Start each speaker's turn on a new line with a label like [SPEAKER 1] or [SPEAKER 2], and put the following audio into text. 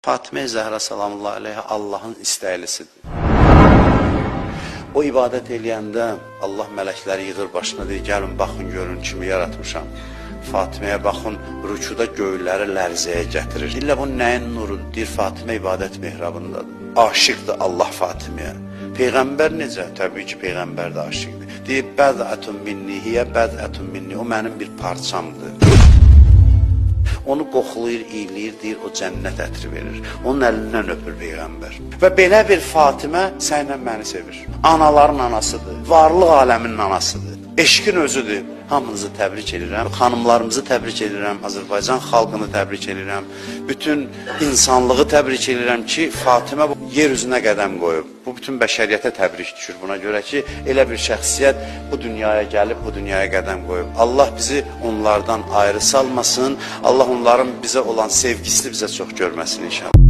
[SPEAKER 1] Fatimə Zəhra salamullahi aleyhə Allahın istəylisidir. O ibadət eləyəndə Allah mələkləri yığır başına, deyir, gəlin, baxın, görün, kimi yaratmışam. Fatiməyə baxın, rükuda göyləri lərzəyə gətirir. Deyirlər, bu nəyin nurudur? Deyir, Fatimə ibadət mehrabındadır. Aşıqdır Allah Fatiməyə. Peyğəmbər necə? Təbii ki, Peyğəmbər də aşıqdır. Deyir, bəzətun minni, hiyə bəzətun minni, o mənim bir parçamdır. Onu qoxulayır, iyiləyir, deyir, o cənnət ətri verir. Onun əlindən öpür Peyğəmbər. Və belə bir Fatimə sənlə məni sevir. Anaların anasıdır, varlıq aləminin anasıdır. Eşqin özüdür. Hamınızı təbrik edirəm. Xanımlarımızı təbrik edirəm. Azərbaycan xalqını təbrik edirəm. Bütün insanlığı təbrik edirəm ki, Fatimə bu yer üzünə qədəm qoyub. Bu bütün bəşəriyyətə təbrik düşür buna görə ki, elə bir şəxsiyyət bu dünyaya gəlib, bu dünyaya qədəm qoyub. Allah bizi onlardan ayrı salmasın. Allah onların bizə olan sevgisini bizə çox görməsin inşallah.